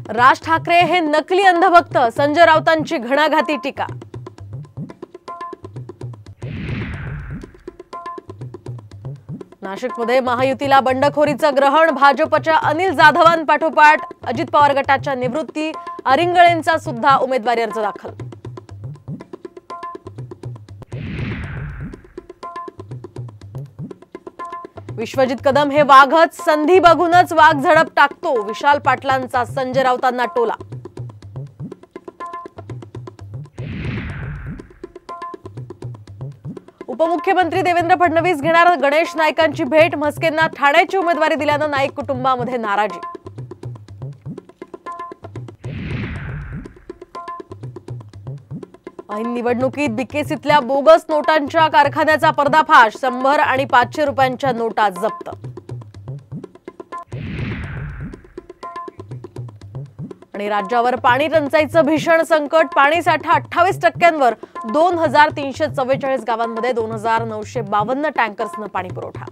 राज ठाकरे हे नकली अंधभक्त, संजय राऊतांची घणाघाती टीका। नाशिकमध्ये महायुतीला बंडखोरीचं ग्रहण, भाजपच्या अनिल जाधवांपाठोपाठ अजित पवार गटाच्या निवृत्ती अरिंगळेंचा सुद्धा उमेदवारी अर्ज दाखल। विश्वजित कदम हे वाघच, संधी बघूनच वाघ झडप टाकतो, विशाल पाटलांचा संजय राऊतांना टोला। उपमुख्यमंत्री देवेंद्र फडणवीस घेणार गणेश नाईकांची भेट, म्हस्केंना ठाण्याची उमेदवारी दिल्यानं नाईक कुटुंबामध्ये नाराजी। ऐन निवडणुकीत बीकेसीतल्या बोगस नोटांच्या कारखान्याचा पर्दाफाश, 100 आणि 500 रुपयांच्या नोटा जप्त। आणि राज्यावर पाणी टंचाईचं भीषण संकट, पाणी साठा 28%वर, 2344 गावांमध्ये 2952 टँकर्सनं पाणी पुरवठा।